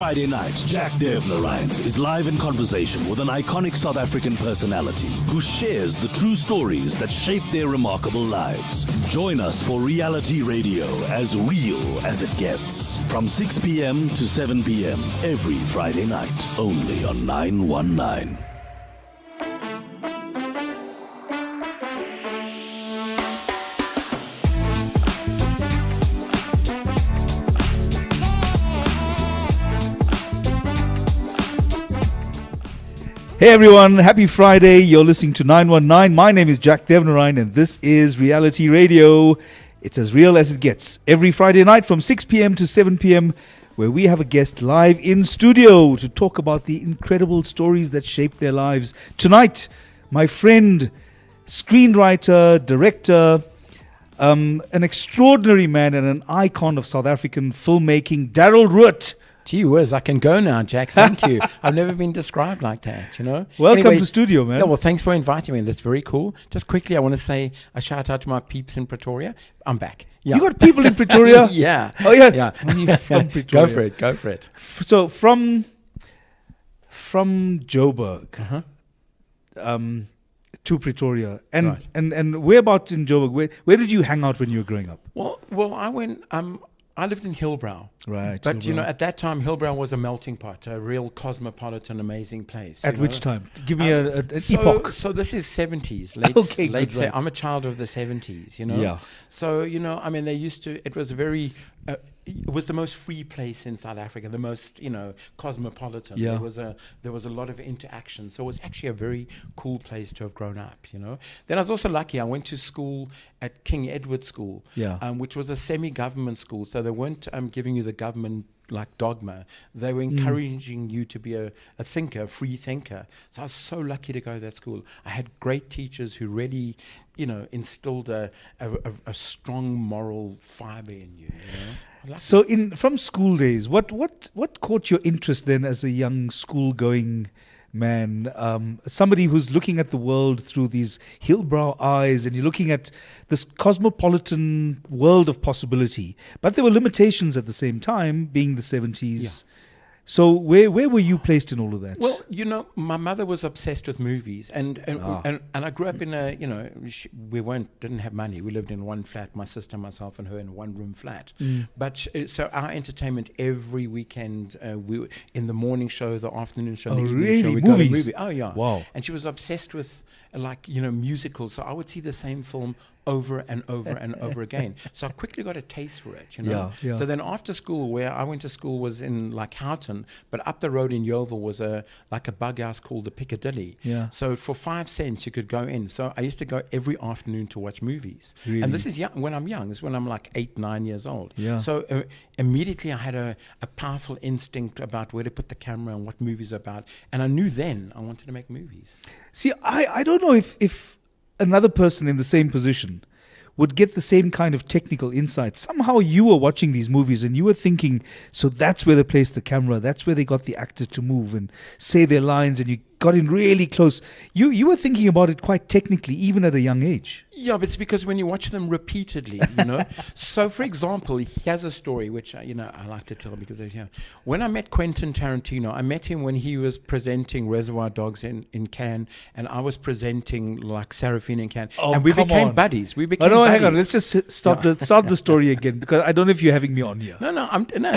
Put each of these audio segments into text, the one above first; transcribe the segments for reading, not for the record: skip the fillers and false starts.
Friday nights, Jack Devnerine is live in conversation with an iconic South African personality who shares the true stories that shaped their remarkable lives. Join us for reality radio as real as it gets. From 6 p.m. to 7 p.m. every Friday night, only on 919. Hey everyone, happy Friday. You're listening to 919. My name is Jack Devnerine and this is Reality Radio. It's as real as it gets. Every Friday night from 6 p.m. to 7 p.m. where we have a guest live in studio to talk about the incredible stories that shaped their lives. Tonight, my friend, screenwriter, director, an extraordinary man and an icon of South African filmmaking, Darrell Roodt. Gee whiz, I can go now, Jack. Thank you. I've never been described like that, you know. Welcome anyway, to studio, man. Yeah, well, thanks for inviting me. That's very cool. Just quickly, I want to say a shout out to my peeps in Pretoria. I'm back. Yeah. You got people in Pretoria? Yeah. Oh, yeah. Yeah. From Pretoria. Go for it. So, from Joburg to Pretoria. And, Right. and whereabouts in Joburg? Where did you hang out when you were growing up? Well, I went. I lived in Hillbrow. Right. But, you know, at that time, Hillbrow was a melting pot, a real cosmopolitan, amazing place. At which time? Give me an so, epoch. So this is 70s, Okay, late good, right. I'm a child of the 70s, you know. Yeah. So, you know, I mean, it was a very, it was the most free place in South Africa, the most, you know, cosmopolitan. Yeah. There was a lot of interaction. So it was actually a very cool place to have grown up, you know. Then I was also lucky. I went to school at King Edward School, which was a semi-government school. So they weren't giving you the government like dogma. They were encouraging you to be a thinker, a free thinker. So I was so lucky to go to that school. I had great teachers who really, you know, instilled a strong moral fiber in you, you know? So from school days, what caught your interest then as a young school-going man, somebody who's looking at the world through these Hillbrow eyes, and you're looking at this cosmopolitan world of possibility, but there were limitations at the same time, being the 70s. Yeah. So where were you placed in all of that? Well, you know, my mother was obsessed with movies, and I grew up in a, you know, didn't have money. We lived in one flat, my sister, myself, and her in a one-room flat. But so our entertainment every weekend, we were in the morning show, the afternoon show, the evening show. We go to a movie. Oh yeah, wow! And she was obsessed with, like, you know, musicals. So I would see the same film over and over and over again. So I quickly got a taste for it, you know. Yeah. So then after school, where I went to school was in like Houghton, but up the road in Yeovil was a bug house called the Piccadilly. Yeah. So for 5 cents you could go in. So I used to go every afternoon to watch movies. Really? And this is when I'm young. It's when I'm like 8, 9 years old. Yeah. So immediately I had a powerful instinct about where to put the camera and what movies are about. And I knew then I wanted to make movies. See, I don't know if another person in the same position would get the same kind of technical insight. Somehow you were watching these movies and you were thinking, so that's where they placed the camera, that's where they got the actor to move and say their lines, and you got in really close. You were thinking about it quite technically, even at a young age. Yeah, but it's because when you watch them repeatedly, you know. So, for example, he has a story which, you know, I like to tell because, you know, when I met Quentin Tarantino, I met him when he was presenting Reservoir Dogs in Cannes, and I was presenting like Sarafina in Cannes, and we became buddies. We became buddies. Hang on, let's just start the story again, because I don't know if you're having me on here. No,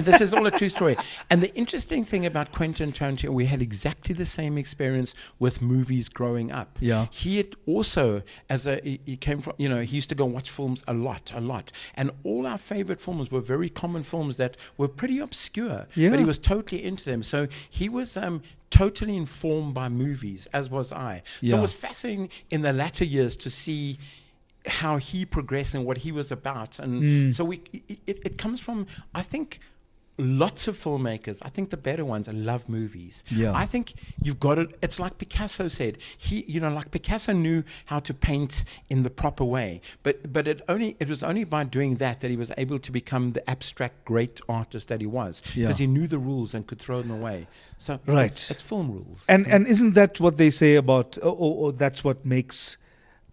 this is all a true story. And the interesting thing about Quentin Tarantino, we had exactly the same experience with movies growing up. Yeah. He had also, he came from, you know, he used to go watch films a lot. And all our favorite films were very common films that were pretty obscure, but he was totally into them. So he was totally informed by movies, as was I. So it was fascinating in the latter years to see how he progressed and what he was about. And so it comes from, I think, lots of filmmakers, I think the better ones, love movies. Yeah. I think you've got it. It's like Picasso said. Like Picasso knew how to paint in the proper way, but it was only by doing that he was able to become the abstract great artist that he was, because he knew the rules and could throw them away. So it's film rules. And isn't that what they say about, or that's what makes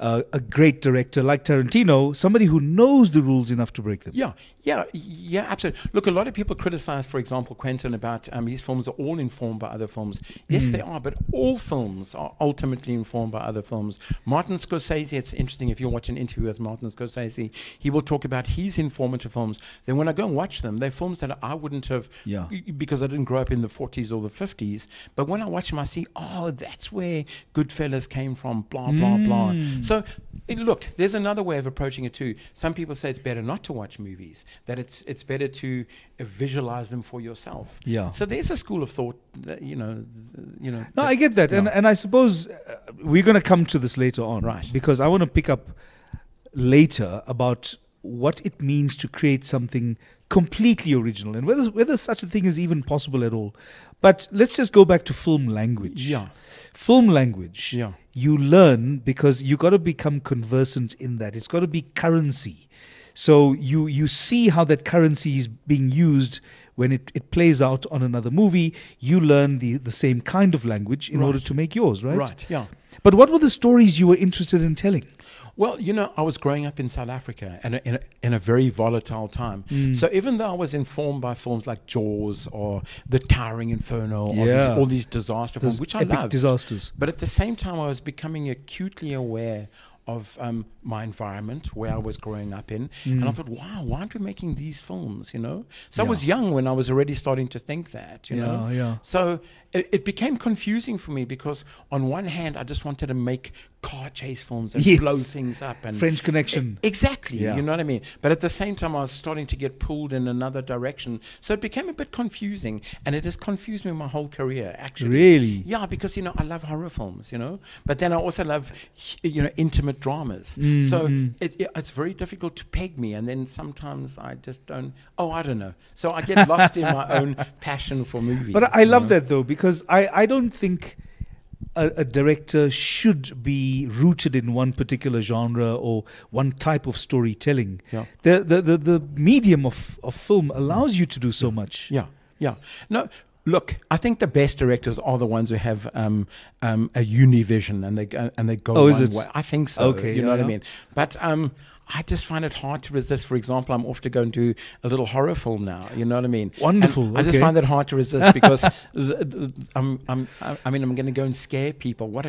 a great director like Tarantino, somebody who knows the rules enough to break them. Yeah, absolutely. Look, a lot of people criticize, for example, Quentin about his films are all informed by other films. Yes, they are, but all films are ultimately informed by other films. Martin Scorsese, it's interesting, if you watch an interview with Martin Scorsese, he will talk about his informative films. Then when I go and watch them, they're films that I wouldn't have, because I didn't grow up in the 40s or the 50s. But when I watch them, I see, that's where Goodfellas came from, blah, blah, blah. So, look, there's another way of approaching it too. Some people say it's better not to watch movies, that it's better to visualize them for yourself. Yeah. So there's a school of thought that, No, I get that. And I suppose we're going to come to this later on. Right. Because I want to pick up later about what it means to create something completely original and whether such a thing is even possible at all. But let's just go back to film language. Yeah. Film language, Yeah. you learn because you got to become conversant in that. It's got to be currency. So you see how that currency is being used when it plays out on another movie. You learn the same kind of language in order to make yours, right? Right, yeah. But what were the stories you were interested in telling? Well, I was growing up in South Africa and in a very volatile time. So even though I was informed by films like Jaws or The Towering Inferno or all these disaster films, which I loved, disasters. But at the same time, I was becoming acutely aware of my environment where I was growing up in. And I thought, wow, why aren't we making these films, So I was young when I was already starting to think that, know. Yeah. So it became confusing for me because on one hand, I just wanted to make car chase films and blow things up. And French Connection. Exactly, Yeah. you know what I mean? But at the same time, I was starting to get pulled in another direction. So it became a bit confusing. And it has confused me my whole career, actually. Really? Yeah, because, I love horror films, But then I also love, intimate dramas. So it's very difficult to peg me. And then sometimes I just don't, I don't know. So I get lost in my own passion for movies. But I love that, though, because I don't think a director should be rooted in one particular genre or one type of storytelling. Yeah. The medium of film allows you to do so much. Yeah. No, look, I think the best directors are the ones who have a univision and they go one way. I think so. Okay, you know what I mean? But I just find it hard to resist. For example, I'm off to go and do a little horror film now. You know what I mean? Wonderful. And I just find it hard to resist because I'm going to go and scare people. What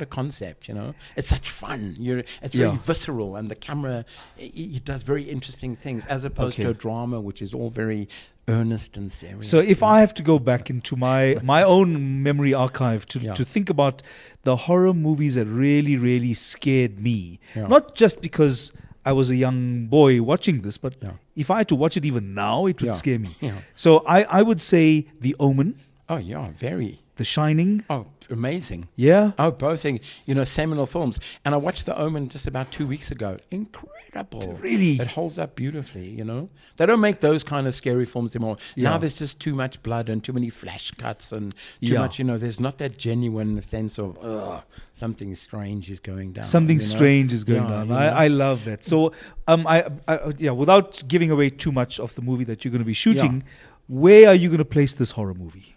a concept, It's such fun. It's very visceral, and the camera it does very interesting things as opposed to a drama, which is all very earnest and serious. So if I have to go back into my own memory archive to think about the horror movies that really, really scared me, not just because I was a young boy watching this, but if I had to watch it even now, it would scare me. Yeah. So I would say The Omen. Oh, yeah, very. The Shining. Oh, amazing. Yeah. Oh, both things, seminal films. And I watched The Omen just about 2 weeks ago. Incredible. Really? It holds up beautifully, They don't make those kind of scary films anymore. Now there's just too much blood and too many flash cuts and too much, there's not that genuine sense of, something strange is going down. Something strange is going down. I love that. So, without giving away too much of the movie that you're going to be shooting, where are you going to place this horror movie?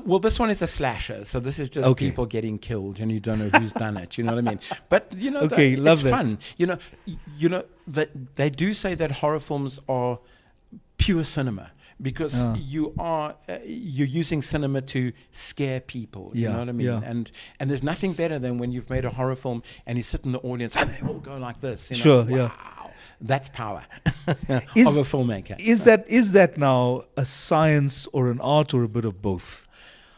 Well, this one is a slasher, so this is just people getting killed, and you don't know who's done it. You know what I mean? But love it's that. fun. That they do say that horror films are pure cinema because you're using cinema to scare people. You know what I mean? Yeah. And there's nothing better than when you've made a horror film and you sit in the audience and they all go like this. Wow. That's power of a filmmaker. Is that now a science or an art or a bit of both?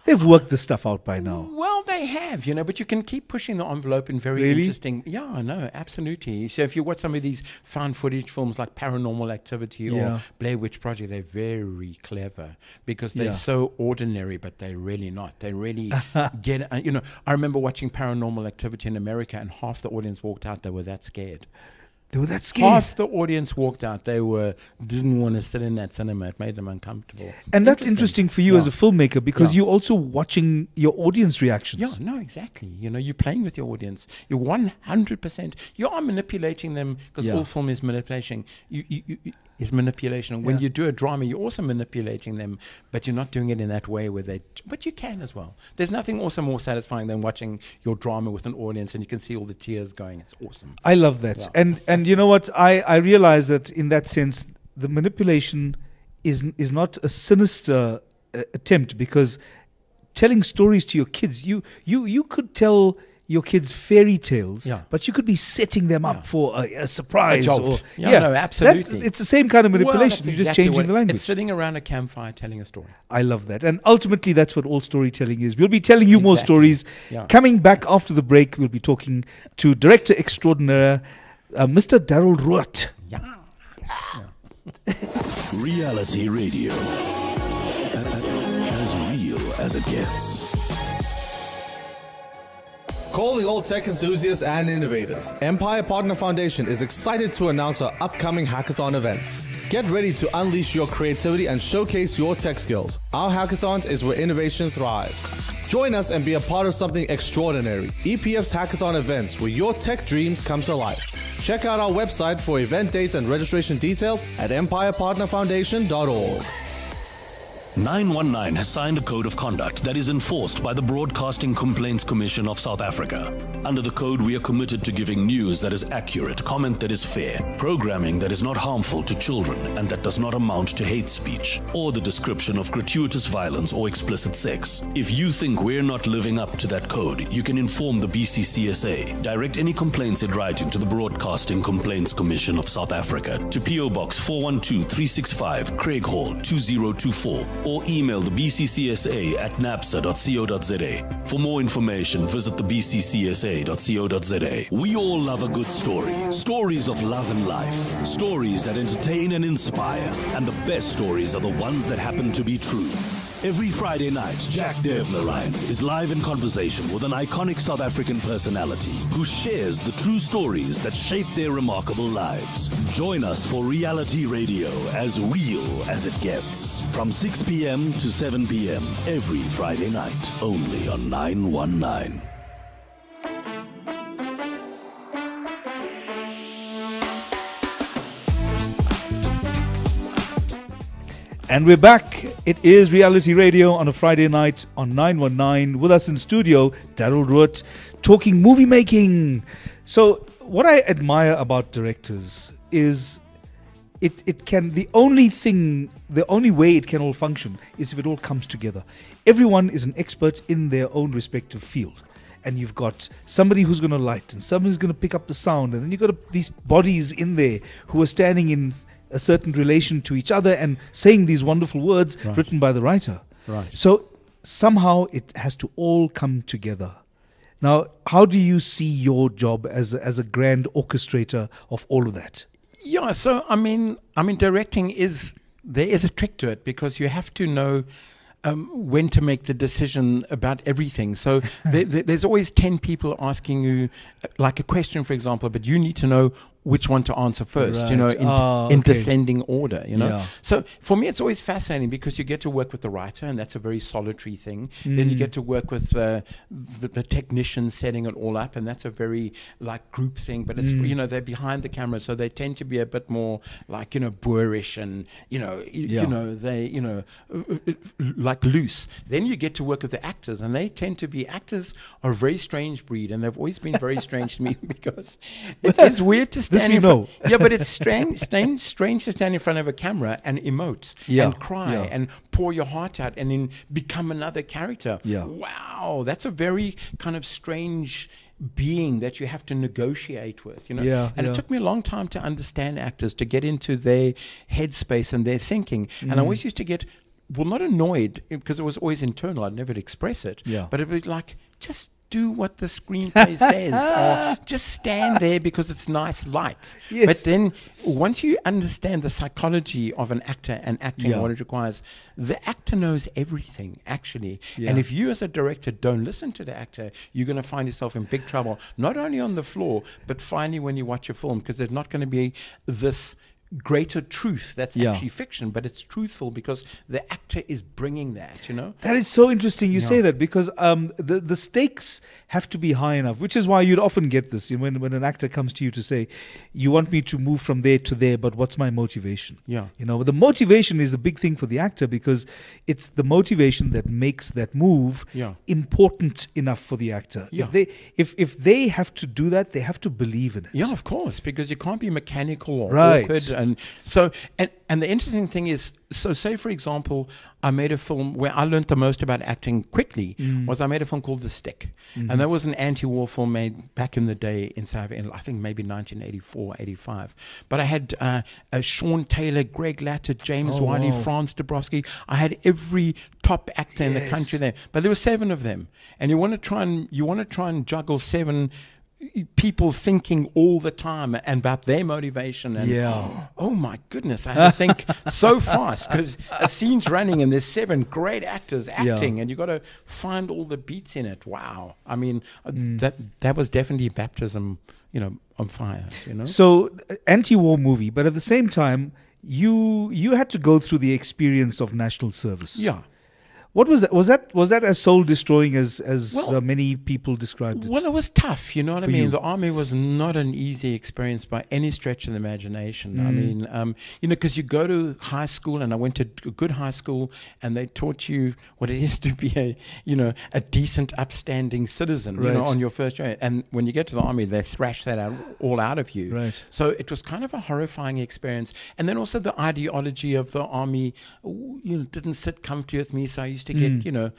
They've worked this stuff out by now. Well, they have, but you can keep pushing the envelope in very interesting. Yeah, I know, absolutely. So if you watch some of these found footage films like Paranormal Activity or Blair Witch Project, they're very clever because they're so ordinary, but they're really not. They really get. I remember watching Paranormal Activity in America, and half the audience walked out. They were that scared. They were that scared. Half the audience walked out. They didn't want to sit in that cinema. It made them uncomfortable. And that's interesting for you as a filmmaker, because you're also watching your audience reactions. Yeah, no, exactly. You're playing with your audience. You're 100%. You are manipulating them, because all film is manipulation. Is manipulation. And when you do a drama, you're also manipulating them, but you're not doing it in that way but you can as well. There's nothing also more satisfying than watching your drama with an audience and you can see all the tears going. It's awesome. I love that. Yeah. And you know what? I realize that in that sense, the manipulation is not a sinister attempt, because telling stories to your kids, you could tell your kids fairy tales, but you could be setting them up for a surprise. No, absolutely. It's the same kind of manipulation. You're just changing the language. It's sitting around a campfire telling a story. I love that. And ultimately, that's what all storytelling is. We'll be telling you more stories. Yeah. Coming back after the break, we'll be talking to director extraordinaire, Mr. Darrell Roodt. Reality radio. As real as it gets. Calling all tech enthusiasts and innovators, Empire Partner Foundation is excited to announce our upcoming hackathon events. Get ready to unleash your creativity and showcase your tech skills. Our hackathons is where innovation thrives. Join us and be a part of something extraordinary. EPF's hackathon events, where your tech dreams come to life. Check out our website for event dates and registration details at empirepartnerfoundation.org. 919 has signed a code of conduct that is enforced by the Broadcasting Complaints Commission of South Africa. Under the code, we are committed to giving news that is accurate, comment that is fair, programming that is not harmful to children and that does not amount to hate speech, or the description of gratuitous violence or explicit sex. If you think we're not living up to that code, you can inform the BCCSA. Direct any complaints in writing to the Broadcasting Complaints Commission of South Africa to PO Box 412365, Craig Hall 2024, or email the BCCSA at napsa.co.za. For more information, visit the bccsa.co.za. We all love a good story. Stories of love and life. Stories that entertain and inspire. And the best stories are the ones that happen to be true. Every Friday night, Jack Devnerine is live in conversation with an iconic South African personality who shares the true stories that shape their remarkable lives. Join us for reality radio as real as it gets. From 6 p.m. to 7 p.m. every Friday night, only on 919. And we're back. It is Reality Radio on a Friday night on 919. With us in studio, Darrell Roodt, talking movie making. So what I admire about directors is the only way it can all function is if it all comes together. Everyone is an expert in their own respective field. And you've got somebody who's going to light, and somebody's going to pick up the sound, and then you've got these bodies in there who are standing in a certain relation to each other and saying these wonderful words written by the writer. Right. So somehow it has to all come together. Now, how do you see your job as a grand orchestrator of all of that? Yeah, so I mean, directing there is a trick to it, because you have to know when to make the decision about everything. So there's always 10 people asking you like a question, for example, but you need to know which one to answer first, right. in descending order, Yeah. So for me, it's always fascinating, because you get to work with the writer, and that's a very solitary thing. Then you get to work with the technician setting it all up, and that's a very like group thing, but it's, they're behind the camera, so they tend to be a bit more like, boorish and, like loose. Then you get to work with the actors, and they tend to be, actors are a very strange breed, and they've always been very strange to me, because it is weird to stand in front. Yeah, but it's strange to stand in front of a camera and emote and cry and pour your heart out and then become another character. Yeah. Wow, that's a very kind of strange being that you have to negotiate with, And it took me a long time to understand actors, to get into their headspace and their thinking. And I always used to get, not annoyed, because it was always internal. I'd never express it. Yeah. But it was like, just do what the screenplay says, or just stand there because it's nice light. Yes. But then once you understand the psychology of an actor and acting and what it requires, the actor knows everything, actually. Yeah. And if you as a director don't listen to the actor, you're going to find yourself in big trouble, not only on the floor, but finally when you watch a film, because there's not going to be this greater truth that's actually fiction, but it's truthful because the actor is bringing that, you know. That is so interesting you say that, because the stakes have to be high enough, which is why you'd often get this when an actor comes to you to say, you want me to move from there to there, but what's my motivation? Yeah. You know, the motivation is a big thing for the actor, because it's the motivation that makes that move important enough for the actor. Yeah. If they have to do that, they have to believe in it. Yeah, of course, because you can't be mechanical or Right. awkward. And so, and the interesting thing is, so say for example, I made a film where I learned the most about acting quickly was I made a film called The Stick. And that was an anti-war film made back in the day in Sarafina, I think maybe 1984, 85. But I had Sean Taylor, Greg Latter, James Wiley, Franz Dabrowski. I had every top actor in the country there. But there were 7 of them. And you want to try and juggle 7 people thinking all the time and about their motivation, and oh my goodness, I had to think so fast because a scene's running and there's 7 great actors acting and you got to find all the beats in it. Wow. I mean, that was definitely baptism, you know, on fire, you know. So anti-war movie, but at the same time you had to go through the experience of national service. What was that? Was that as soul destroying as many people described it? Well, it was tough. You know what I mean? The army was not an easy experience by any stretch of the imagination. I mean, you know, because you go to high school, and I went to a good high school, and they taught you what it is to be a decent, upstanding citizen. You know, on your first year. And when you get to the army, they thrash that all out of you. Right. So it was kind of a horrifying experience. And then also the ideology of the army, didn't sit comfy with me. So I used to get,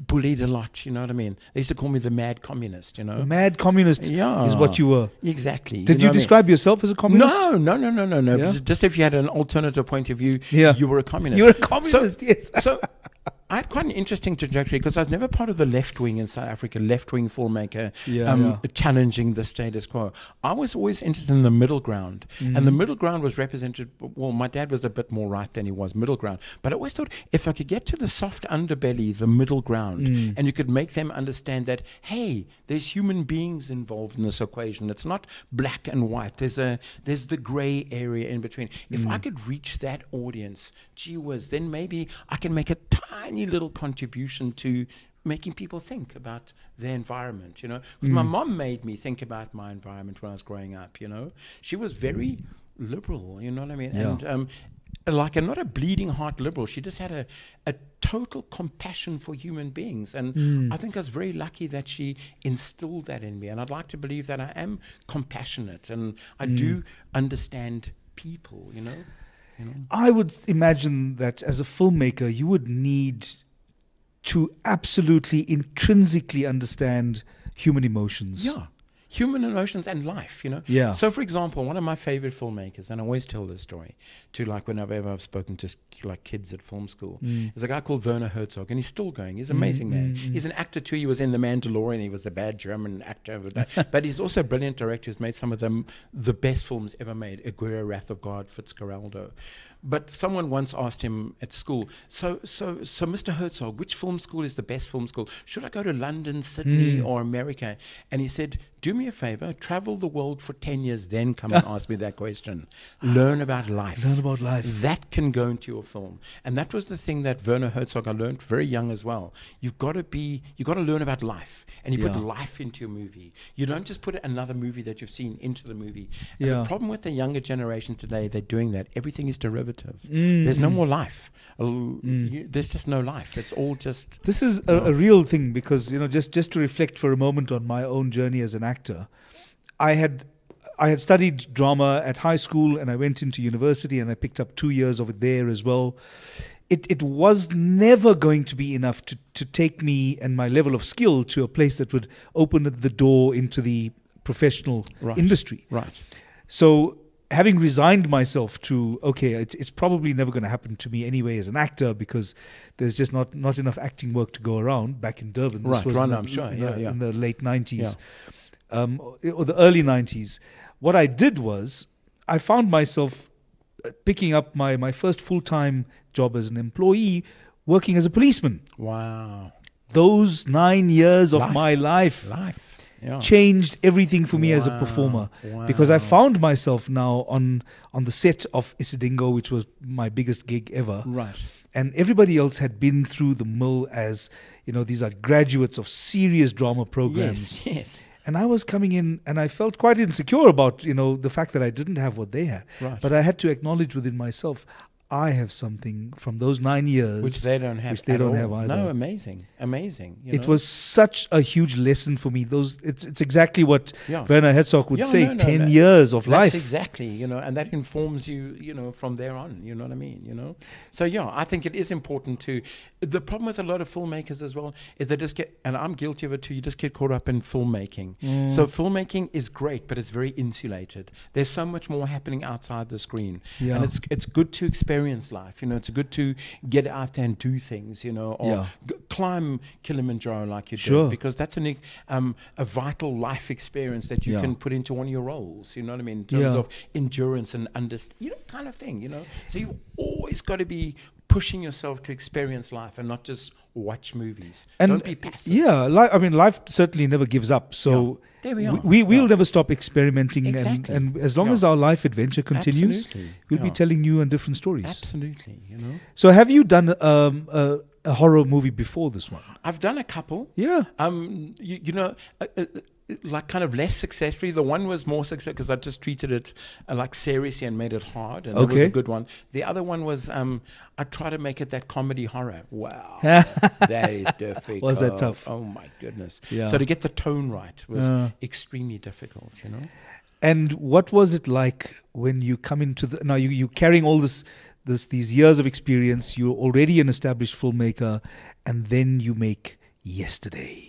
bullied a lot, you know what I mean? They used to call me the mad communist, you know. The mad communist is what you were. Exactly. Did you describe yourself as a communist? No. Yeah? Just if you had an alternative point of view, you were a communist. You were a communist, yes. So I had quite an interesting trajectory because I was never part of the left wing in South Africa, left-wing filmmaker challenging the status quo. I was always interested in the middle ground. And the middle ground was represented, well, my dad was a bit more right than he was middle ground. But I always thought if I could get to the soft underbelly, the middle ground, and you could make them understand that, hey, there's human beings involved in this equation. It's not black and white. There's the gray area in between. If I could reach that audience, gee whiz, then maybe I can make a tiny little contribution to making people think about their environment, you know. Because my mom made me think about my environment when I was growing up, you know. She was very liberal, you know what I mean? And not a bleeding heart liberal. She just had a total compassion for human beings. And I think I was very lucky that she instilled that in me. And I'd like to believe that I am compassionate and I do understand people, you know. I would imagine that as a filmmaker, you would need to absolutely intrinsically understand human emotions. Yeah. Human emotions and life, you know. Yeah. So, for example, one of my favorite filmmakers, and I always tell this story to whenever I've spoken to kids at film school, is a guy called Werner Herzog, and he's still going. He's an amazing man. He's an actor too. He was in The Mandalorian. He was the bad German actor, but he's also a brilliant director who's made some of the best films ever made. Aguirre, Wrath of God, Fitzcarraldo. But someone once asked him at school, so Mr. Herzog, which film school is the best film school? Should I go to London, Sydney, or America? And he said, do me a favor, travel the world for 10 years, then come and ask me that question. Learn about life. Learn about life. That can go into your film. And that was the thing that Werner Herzog, I learned very young as well. You've got to learn about life. And you put life into your movie. You don't just put another movie that you've seen into the movie. And the problem with the younger generation today, they're doing that. Everything is derivative. There's no more life. There's just no life. It's all just... This is a real thing because, just to reflect for a moment on my own journey as an actor, I had studied drama at high school and I went into university and I picked up 2 years of it there as well. It was never going to be enough to take me and my level of skill to a place that would open the door into the professional industry. Right. So having resigned myself to, okay, it's probably never going to happen to me anyway as an actor, because there's just not enough acting work to go around back in Durban. This was I'm sure. in the late 90s, or the early 90s. What I did was, I found myself picking up my first full-time job as an employee, working as a policeman. Wow. Those 9 years of my life. Changed everything for me as a performer, because I found myself now on the set of Isidingo, which was my biggest gig ever. Right. And everybody else had been through the mill as, these are graduates of serious drama programs. Yes. And I was coming in and I felt quite insecure about, the fact that I didn't have what they had. Right. But I had to acknowledge within myself, I have something from those 9 years which they don't have. Have either. No, amazing. It was such a huge lesson for me. It's exactly what Werner Herzog would say. 10 years of life. Exactly, and that informs you, from there on. You know what I mean? So I think it is important to. The problem with a lot of filmmakers as well is they just get, and I'm guilty of it too. You just get caught up in filmmaking. So filmmaking is great, but it's very insulated. There's so much more happening outside the screen, and it's good to experience life. It's good to get out there and do things. Or climb Kilimanjaro like you did, because that's a vital life experience that you can put into one of your roles. You know what I mean? In terms of endurance and kind of thing. So you've always got to be pushing yourself to experience life and not just watch movies. And don't be passive. Life certainly never gives up. So there we are. We'll never stop experimenting. Exactly. And as long as our life adventure continues, we'll be telling new and different stories. Absolutely. So have you done a horror movie before this one? I've done a couple. Yeah. Like kind of less successfully. The one was more successful because I just treated it like seriously and made it hard, and it was a good one. The other one was I tried to make it that comedy horror. Wow, that is difficult. Was that tough? Oh my goodness. Yeah. So to get the tone right was extremely difficult. And what was it like when you come into now you carrying all these years of experience? You're already an established filmmaker, and then you make Yesterday.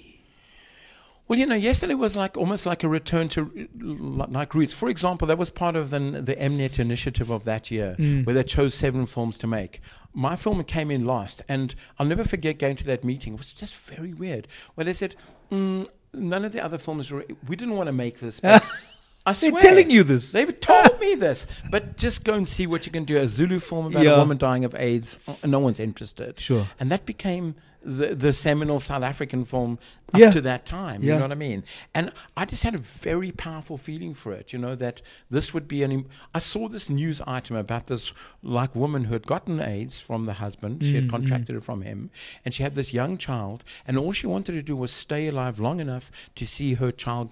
Well, Yesterday was almost like a return to like roots. For example, that was part of the Mnet initiative of that year, where they chose 7 films to make. My film came in last, and I'll never forget going to that meeting. It was just very weird, where they said, none of the other films we didn't want to make this, but I swear. They're telling you this. They've told me this. But just go and see what you can do. A Zulu film about a woman dying of AIDS. No one's interested. Sure. And that became the seminal South African film up to that time. You know what I mean? And I just had a very powerful feeling for it, that this would be I saw this news item about this woman who had gotten AIDS from the husband. She had contracted it from him. And she had this young child. And all she wanted to do was stay alive long enough to see her child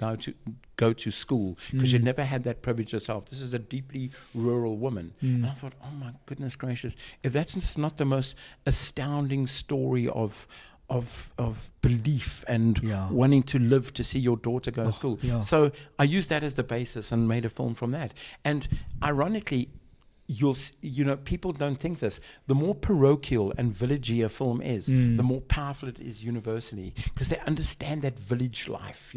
go to school, because she'd never had that privilege herself. This is a deeply rural woman. And I thought, oh my goodness gracious, if that's just not the most astounding story of belief and wanting to live to see your daughter go to school. So I used that as the basis and made a film from that. And ironically, people don't think this. The more parochial and villagey a film is, the more powerful it is universally, because they understand that village life,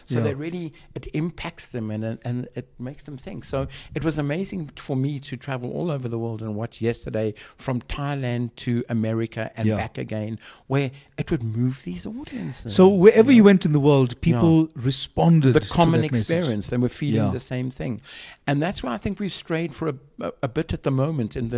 So they really, it impacts them and it makes them think. So it was amazing for me to travel all over the world and watch Yesterday, from Thailand to America and back again, where it would move these audiences. So wherever you went in the world, people responded the to common that experience. message. They were feeling the same thing. And that's why I think we've strayed for a bit at the moment in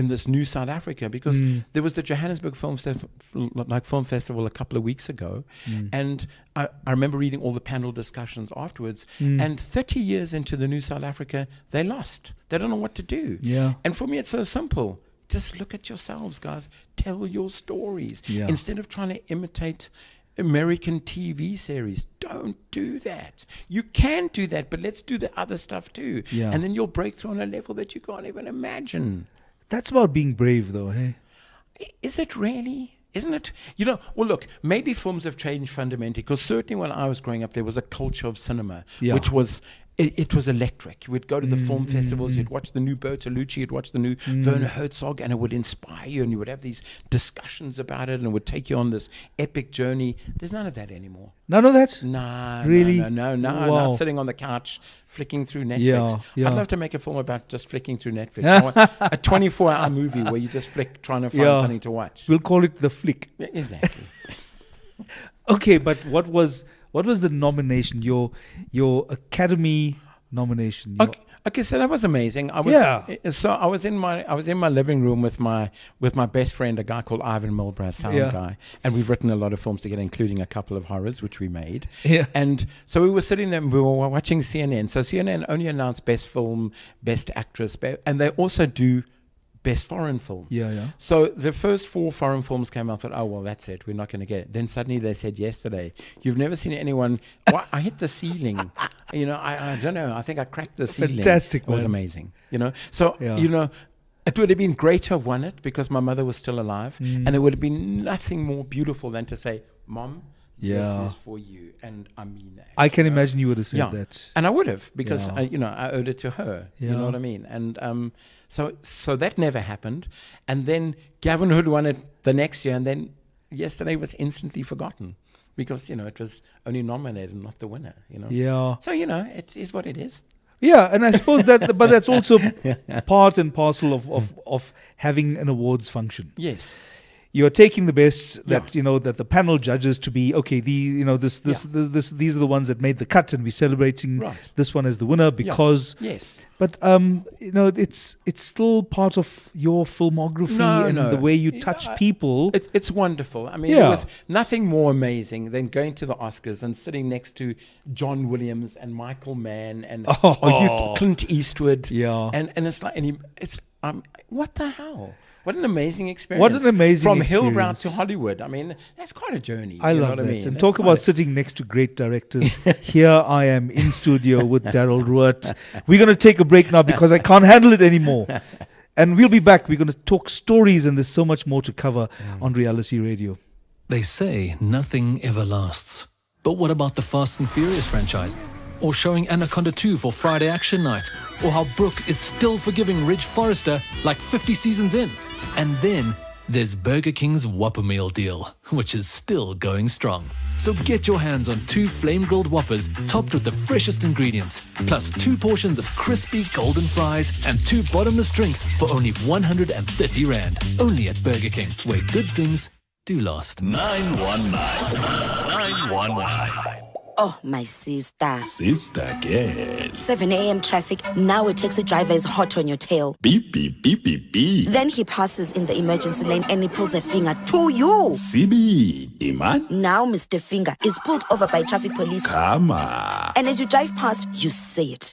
this new South Africa, because there was the Johannesburg Film Festival a couple of weeks ago, and I remember reading all the panel discussions afterwards, and 30 years into the new South Africa, they lost. They don't know what to do. And for me, it's so simple. Just look at yourselves, guys. Tell your stories. Instead of trying to imitate American TV series, don't do that. You can do that, but let's do the other stuff too. And then you'll break through on a level that you can't even imagine. That's about being brave, though, hey? Is it really? Isn't it? Well, look, maybe films have changed fundamentally, because certainly when I was growing up, there was a culture of cinema, which was it was electric. We'd go to the film festivals, you'd watch the new Bertolucci, you'd watch the new Werner Herzog, and it would inspire you, and you would have these discussions about it, and it would take you on this epic journey. There's none of that anymore. None of that? No, Really? No. Wow. Not sitting on the couch flicking through Netflix. Yeah. I'd love to make a film about just flicking through Netflix. I want a 24-hour movie where you just flick trying to find something to watch. We'll call it The Flick. Yeah, exactly. Okay, but what was the nomination? Your Academy nomination. Okay, so that was amazing. I was in my living room with my best friend, a guy called Ivan Milbra, sound guy, and we've written a lot of films together, including a couple of horrors which we made. Yeah. And so we were sitting there and we were watching CNN. So CNN only announced best film, best actress, and they also do best foreign film. Yeah. So the first 4 foreign films came out. I thought, oh, well, that's it. We're not going to get it. Then suddenly they said yesterday, you've never seen anyone. I hit the ceiling. I don't know. I think I cracked the ceiling. Fantastic, It was amazing. So, it would have been great to have won it because my mother was still alive. And it would have been nothing more beautiful than to say, Mom, this is for you. And I mean that. I can imagine you would have said that. And I would have because, I owed it to her. You know what I mean? And so that never happened. And then Gavin Hood won it the next year. And then yesterday was instantly forgotten because, it was only nominated, not the winner, Yeah. So, it is what it is. Yeah, and I suppose but that's also part and parcel of having an awards function. Yes. You're taking the best that that the panel judges to be these are the ones that made the cut, and we're celebrating this one as the winner because. Yes. But it's still part of your filmography and the way you touch people. It's wonderful. I mean, there was nothing more amazing than going to the Oscars and sitting next to John Williams and Michael Mann and Clint Eastwood. Yeah. And it's like what the hell? What an amazing experience. What an amazing From experience. Hill Route to Hollywood. I mean, that's quite a journey. I love that. And talk about sitting next to great directors. Here I am in studio with Darrell Roodt. We're going to take a break now because I can't handle it anymore. And we'll be back. We're going to talk stories, and there's so much more to cover on Reality Radio. They say nothing ever lasts. But what about the Fast and Furious franchise? Or showing Anaconda 2 for Friday Action Night? Or how Brooke is still forgiving Ridge Forrester like 50 seasons in? And then there's Burger King's Whopper Meal deal, which is still going strong. So get your hands on 2 flame-grilled Whoppers topped with the freshest ingredients, plus 2 portions of crispy golden fries and 2 bottomless drinks for only 130 Rand. Only at Burger King, where good things do last. 919. 919. Oh, my sister. Sister, get 7 a.m. traffic. Now a taxi driver is hot on your tail. Beep, beep, beep, beep, beep. Then he passes in the emergency lane and he pulls a finger to you. CB, Iman. Now Mr. Finger is pulled over by traffic police. Come on. And as you drive past, you say it.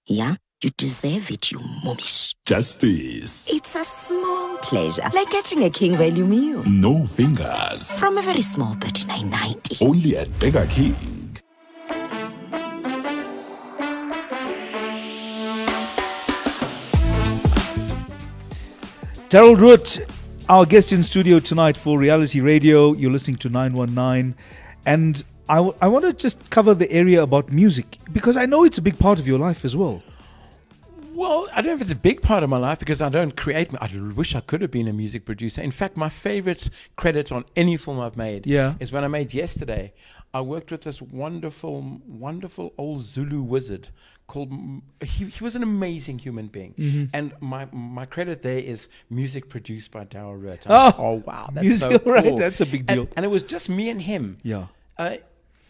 Yeah? You deserve it, you mummish. Justice. It's a small pleasure, like getting a King value meal. No fingers. From a very small $39.90. Only at Burger King. Darrell Roodt, our guest in studio tonight for Reality Radio. You're listening to 919. And I want to just cover the area about music, because I know it's a big part of your life as well. Well, I don't know if it's a big part of my life because I don't create. I wish I could have been a music producer. In fact, my favorite credit on any film I've made is when I made Yesterday. I worked with this wonderful, wonderful old Zulu wizard called. He was an amazing human being, and my credit there is music produced by Darrell Roodt. Oh wow, that's music, so cool. Right? That's a big deal. And it was just me and him. Yeah.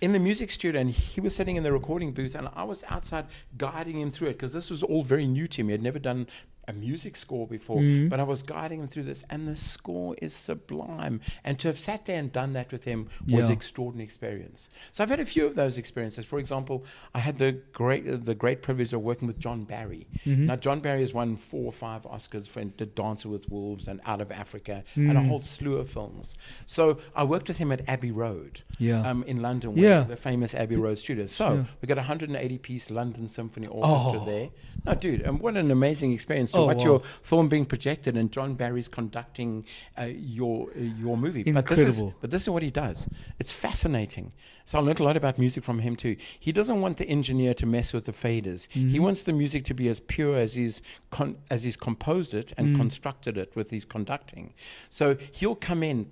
In the music studio, and he was sitting in the recording booth, and I was outside guiding him through it because this was all very new to me. I'd never done a music score before, but I was guiding him through this, and the score is sublime. And to have sat there and done that with him was an extraordinary experience. So I've had a few of those experiences. For example, I had the great privilege of working with John Barry. Now, John Barry has won 4 or 5 Oscars for Dancer with Wolves and Out of Africa and a whole slew of films. So I worked with him at Abbey Road in London, where the famous Abbey Road studios. So we got a 180-piece London Symphony Orchestra there. No, dude, and what an amazing experience. to Oh, watch wow. your film being projected, and John Barry's conducting your movie. Incredible. But this is what he does. It's fascinating. So I learned a lot about music from him too. He doesn't want the engineer to mess with the faders. He wants the music to be as pure as he's composed it and constructed it with his conducting. So he'll come in.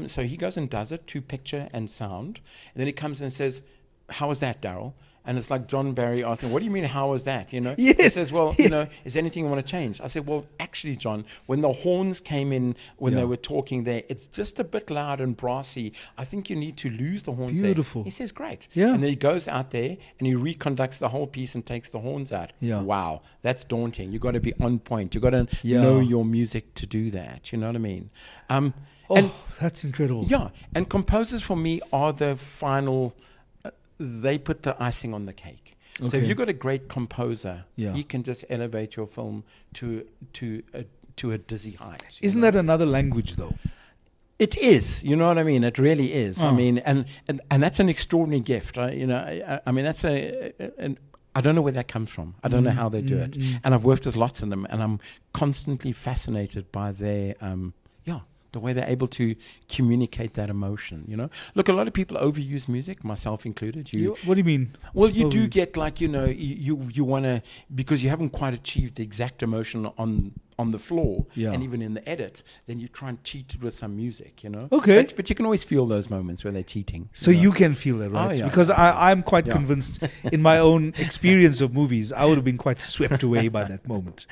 So he goes and does it to picture and sound, and then he comes and says, "How was that, Darrell?" And it's like John Barry asking, "What do you mean, how was that?" You know? Yes. He says, "Well, you know, is there anything you want to change?" I said, "Well, actually, John, when the horns came in, when they were talking there, it's just a bit loud and brassy. I think you need to lose the horns Beautiful. there." He says, "Great." Yeah. And then he goes out there and he reconducts the whole piece and takes the horns out. Yeah. Wow, that's daunting. You've got to be on point. You've got to Yeah. know your music to do that. You know what I mean? Oh, And that's incredible. yeah, and composers for me are the final. They put the icing on the cake. So if Okay. you've got a great composer, Yeah. he can just elevate your film to a dizzy height. you Isn't know? that another language, though? It is, you know what I mean? It really is. I Oh. mean, and that's an extraordinary gift. I mean, that's I don't know where that comes from. I don't know how they do it. And I've worked with lots of them, and I'm constantly fascinated by their, the way they're able to communicate that emotion, you know? Look, a lot of people overuse music, myself included. What do you mean? Well, you do get like, you know, you want to, because you haven't quite achieved the exact emotion on the floor, Yeah. and even in the edit, then you try and cheat it with some music, you know? Okay. But you can always feel those moments where they're cheating. So know? you can feel that, right? Oh, yeah, Because I'm quite Yeah. convinced in my own experience of movies, I would have been quite swept away by that moment.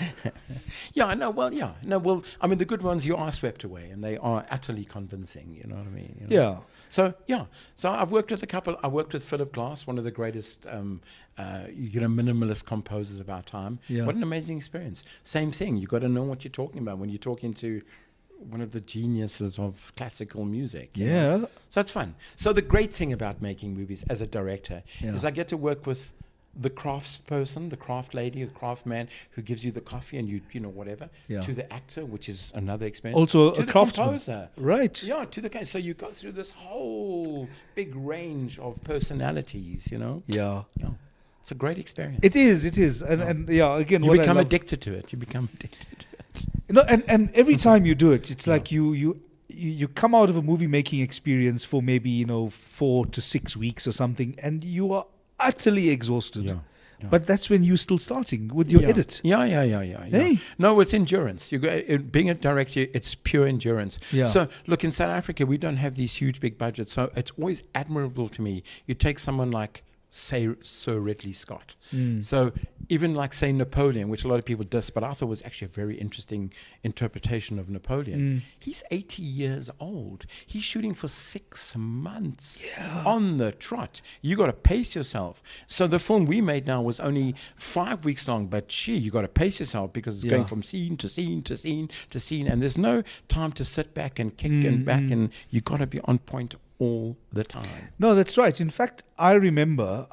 Yeah, no, well, yeah. No, well, I mean, the good ones you are swept away, and they are utterly convincing, you know what I mean? You know? Yeah. So, yeah. So I've worked with a couple. I worked with Philip Glass, one of the greatest, minimalist composers of our time. Yeah. What an amazing experience. Same thing. You've got to know what you're talking about when you're talking to one of the geniuses of classical music. you know? Yeah. So it's fun. So the great thing about making movies as a director Yeah. is I get to work with the craftsperson, the craft lady, the craft man who gives you the coffee and you know, whatever, Yeah. to the actor, which is another experience. Also to a the craftsman. composer. Right. Yeah, to the so you go through this whole big range of personalities, you know? Yeah. Yeah. It's a great experience. It is. And yeah, again, You what I become love- addicted to it. You become addicted to it. You know, and every time you do it, it's like you come out of a movie making experience for maybe, you know, 4 to 6 weeks or something, and you are utterly exhausted. Yeah. Yeah. But that's when you're still starting with your edit. Yeah. Hey. No, it's endurance. Being a director, it's pure endurance. Yeah. So, look, in South Africa, we don't have these huge, big budgets. So it's always admirable to me. You take someone like, say, Sir Ridley Scott. So even like, say, Napoleon, which a lot of people diss, but I thought was actually a very interesting interpretation of Napoleon. He's 80 years old. He's shooting for 6 months on the trot. You got to pace yourself. So the film we made now was only 5 weeks long, but you got to pace yourself because it's going from scene to scene to scene to scene, and there's no time to sit back and kick and back, and you got to be on point all the time. No, that's right. In fact, I remember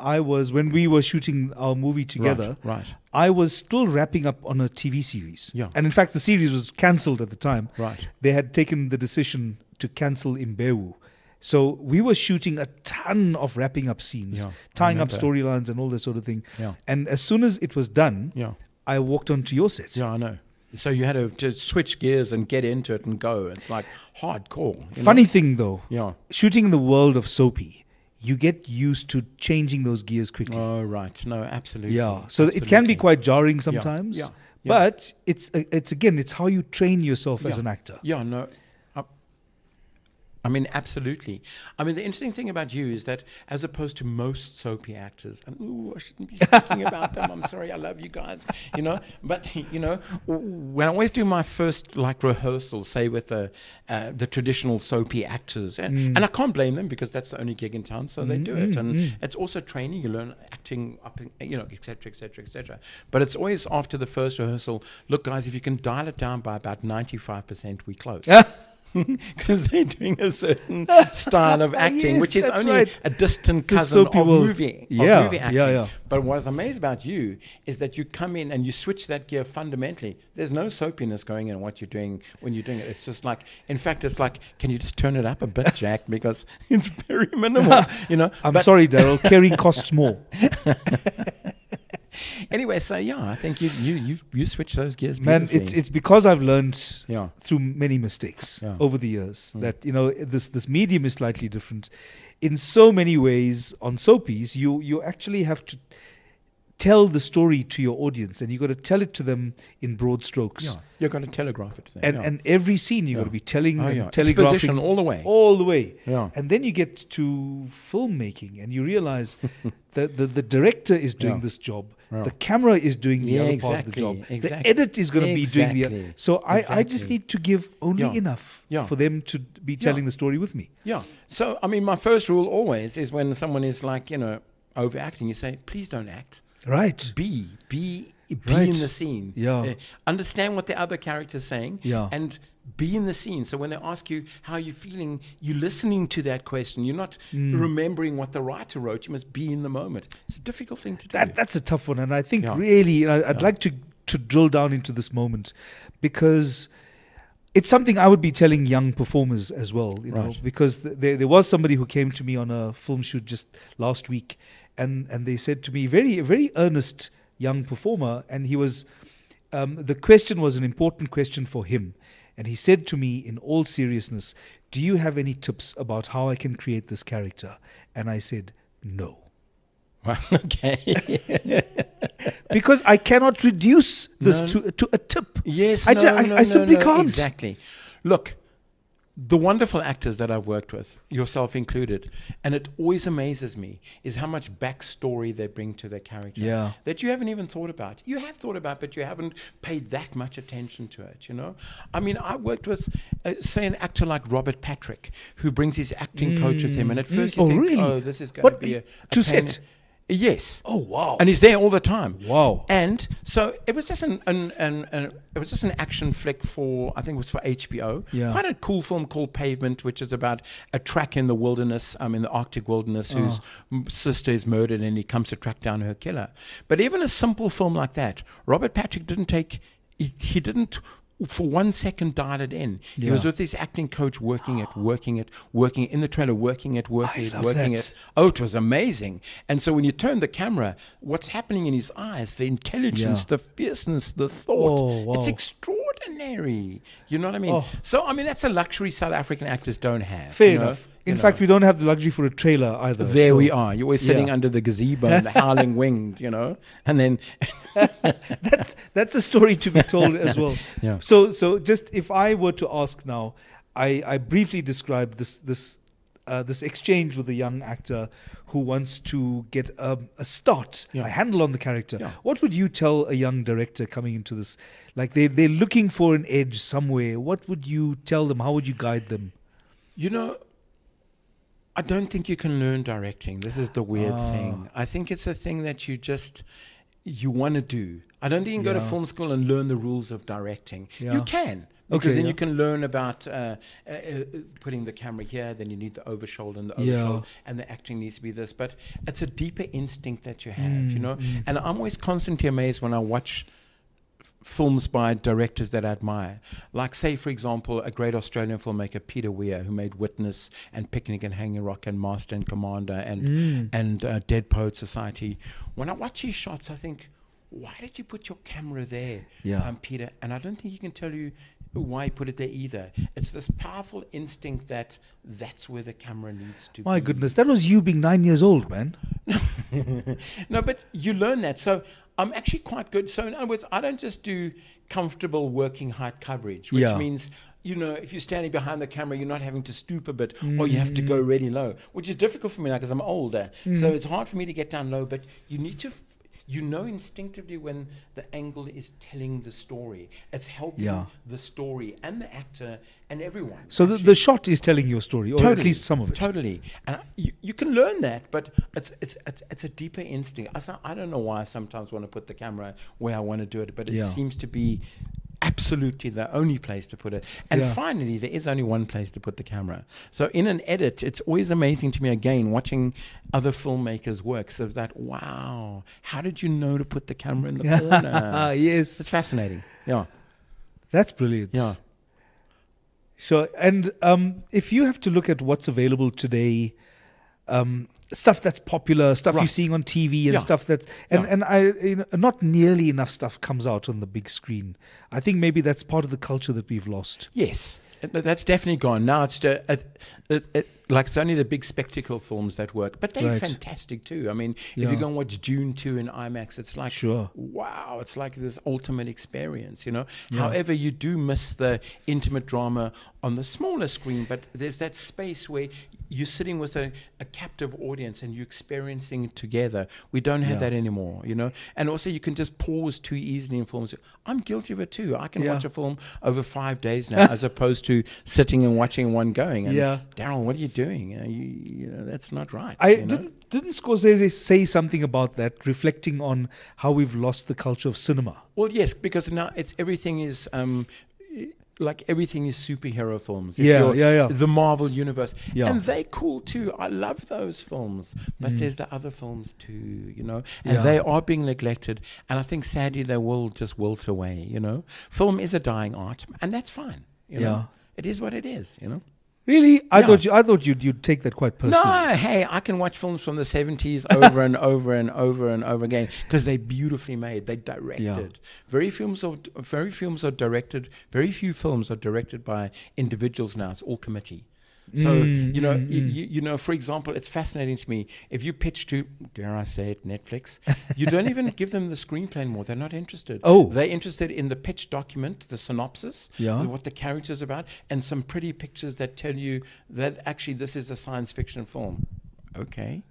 when we were shooting our movie together, Right. I was still wrapping up on a TV series. Yeah. And in fact, the series was cancelled at the time. Right. They had taken the decision to cancel Imbewu. So we were shooting a ton of wrapping up scenes, Yeah, I tying up remember. storylines and all that sort of thing. Yeah. And as soon as it was done, Yeah. I walked onto your set. Yeah, I know. So you had to just switch gears and get into it and go. It's like hardcore. you Funny know? thing though, Yeah. shooting in the world of soapy, you get used to changing those gears quickly. Oh, right. No, absolutely. Yeah, so it can be Absolutely. quite jarring sometimes. yeah, yeah. But it's how you train yourself as Yeah. an actor. Yeah, no. I mean, absolutely. I mean, the interesting thing about you is that as opposed to most soapy actors, and I shouldn't be speaking about them. I'm sorry, I love you guys, you know. But, you know, when I always do my first, like, rehearsal, say with the traditional soapy actors, and I can't blame them because that's the only gig in town, so they do it. And it's also training. You learn acting, up, you know, et cetera, et cetera, et cetera. But it's always after the first rehearsal, look, guys, if you can dial it down by about 95%, we close. Because they're doing a certain style of acting, Yes, which is that's only right. a distant The cousin soapy of world. movie Yeah, acting. yeah. But what is amazing about you is that you come in and you switch that gear fundamentally. There's no soapiness going in what you're doing when you're doing it. It's just like, in fact, it's like, can you just turn it up a bit, Jack? Because it's very minimal, you know. I'm But- sorry, Darrell, caring costs more. Anyway, so I think you switch those gears. Man, beautifully. it's because I've learned Yeah. through many mistakes Yeah. over the years that this medium is slightly different. In so many ways, on soapies, you actually have to tell the story to your audience, and you got to tell it to them in broad strokes. Yeah, you're going to telegraph it to them. And every scene you got to be telling and telegraphing Exposition all the way. all the way. Yeah. And then you get to filmmaking, and you realize that the director is doing this job. Yeah. The camera is doing the other part of the job. Exactly. The edit is going to be doing the other. So I just need to give only enough for them to be telling the story with me. Yeah. So, I mean, my first rule always is when someone is like, overacting, you say, please don't act. Right. Be Right. in the scene. Yeah. Understand what the other character's saying. Yeah. And be in the scene. So when they ask you how you're feeling, you're listening to that question. You're not remembering what the writer wrote. You must be in the moment. It's a difficult thing to do. That's a tough one, and I think really I'd like to drill down into this moment, because it's something I would be telling young performers as well. Know, because there was somebody who came to me on a film shoot just last week, and they said to me, very earnest young performer, and he was the question was an important question for him. And he said to me in all seriousness, do you have any tips about how I can create this character? And I said, no. Well, okay. Because I cannot reduce this to a tip. Yes, I simply can't. Exactly. Look, the wonderful actors that I've worked with, yourself included, and it always amazes me, is how much backstory they bring to their character that you haven't even thought about. You have thought about, but you haven't paid that much attention to it, I mean, I worked with, say, an actor like Robert Patrick, who brings his acting coach with him, and at first you think, really? this is going to be a to pain. set? Yes. Oh, wow. And he's there all the time. Wow. And so it was just an action flick for, I think it was for HBO. Yeah. Quite a cool film called Pavement, which is about a track in the wilderness, in the Arctic wilderness, whose sister is murdered, and he comes to track down her killer. But even a simple film like that, Robert Patrick he didn't for 1 second dial it in. He was with his acting coach working it in the trailer, working it. Oh, it was amazing. And so when you turn the camera, what's happening in his eyes, the intelligence, the fierceness, the thought, it's extraordinary. You know what I mean? So, I mean, that's a luxury South African actors don't have. Fair enough. In fact, we don't have the luxury for a trailer either. There we are. You're always sitting under the gazebo and the howling wind, and then that's a story to be told as well. Yeah. So just if I were to ask now, I briefly described this exchange with a young actor who wants to get a start, a handle on the character. Yeah. What would you tell a young director coming into this? Like they're looking for an edge somewhere. What would you tell them? How would you guide them? I don't think you can learn directing. This is the weird thing. I think it's a thing that you want to do. I don't think you can go to film school and learn the rules of directing. Yeah. You can. Because then you can learn about putting the camera here, then you need the overshoulder and the overshoulder, and the acting needs to be this. But it's a deeper instinct that you have, And I'm always constantly amazed when I watch films by directors that I admire. Like, say, for example, a great Australian filmmaker, Peter Weir, who made Witness and Picnic and Hanging Rock and Master and Commander and Dead Poet Society. When I watch his shots, I think, why did you put your camera there, Peter? And I don't think he can tell you why he put it there either. It's this powerful instinct that's where the camera needs to be. My goodness, that was you being 9 years old, man. No, but you learn that. So I'm actually quite good. So in other words, I don't just do comfortable working height coverage, which means, if you're standing behind the camera, you're not having to stoop a bit or you have to go really low, which is difficult for me now because I'm older. So it's hard for me to get down low, but you need to... instinctively when the angle is telling the story. It's helping the story and the actor and everyone. So the shot is telling your story, or at least some of it. Totally. And you can learn that, but it's a deeper instinct. I don't know why I sometimes want to put the camera where I want to do it, but it seems to be absolutely the only place to put it. And finally, there is only one place to put the camera. So in an edit, it's always amazing to me, again, watching other filmmakers work. So that, wow, how did you know to put the camera in the corner? Yes. It's fascinating. Yeah. That's brilliant. Yeah. Sure. And if you have to look at what's available today, stuff that's popular, stuff you're seeing on TV, and stuff that's not nearly enough stuff comes out on the big screen. I think maybe that's part of the culture that we've lost. Yes, that's definitely gone. Now it's like it's only the big spectacle films that work, but they're fantastic too. I mean, if you go and watch Dune 2 in IMAX, it's like, wow, it's like this ultimate experience, you know. However, you do miss the intimate drama on the smaller screen, but there's that space where you're sitting with a captive audience and you're experiencing it together. We don't have that anymore, you know. And also you can just pause too easily in films. I'm guilty of it too. I can watch a film over 5 days now as opposed to sitting and watching one going. And Darrell, what are you doing? You know, that's not right. Didn't Scorsese say something about that, reflecting on how we've lost the culture of cinema? Well, yes, because now everything is superhero films. The Marvel universe. And they're cool too. I love those films. But there's the other films too, you know. And they are being neglected. And I think sadly they will just wilt away, you know. Film is a dying art, and that's fine. You know? It is what it is, you know. Really? I thought you'd take that quite personally. No, hey, I can watch films from the 70s over and over and over and over again because they're beautifully made. They're directed. Very few films are directed by individuals now. It's all committee. So, you know, for example, it's fascinating to me. If you pitch to, dare I say it, Netflix, you don't even give them the screenplay anymore. They're not interested. They're interested in the pitch document, the synopsis, what the character's about, and some pretty pictures that tell you that actually this is a science fiction film. Okay.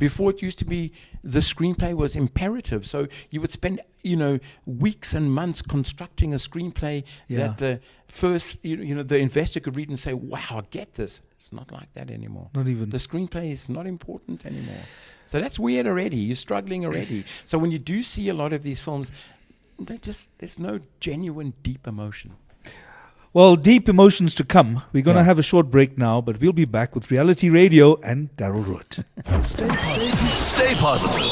Before it used to be the screenplay was imperative. So you would spend, you know, weeks and months constructing a screenplay that the first, the investor could read and say, wow, I get this. It's not like that anymore. Not even. The screenplay is not important anymore. So that's weird already. You're struggling already. So when you do see a lot of these films, there's no genuine deep emotion. Well, deep emotions to come. We're going to have a short break now, but we'll be back with Reality Radio and Darrell Roodt. Stay positive.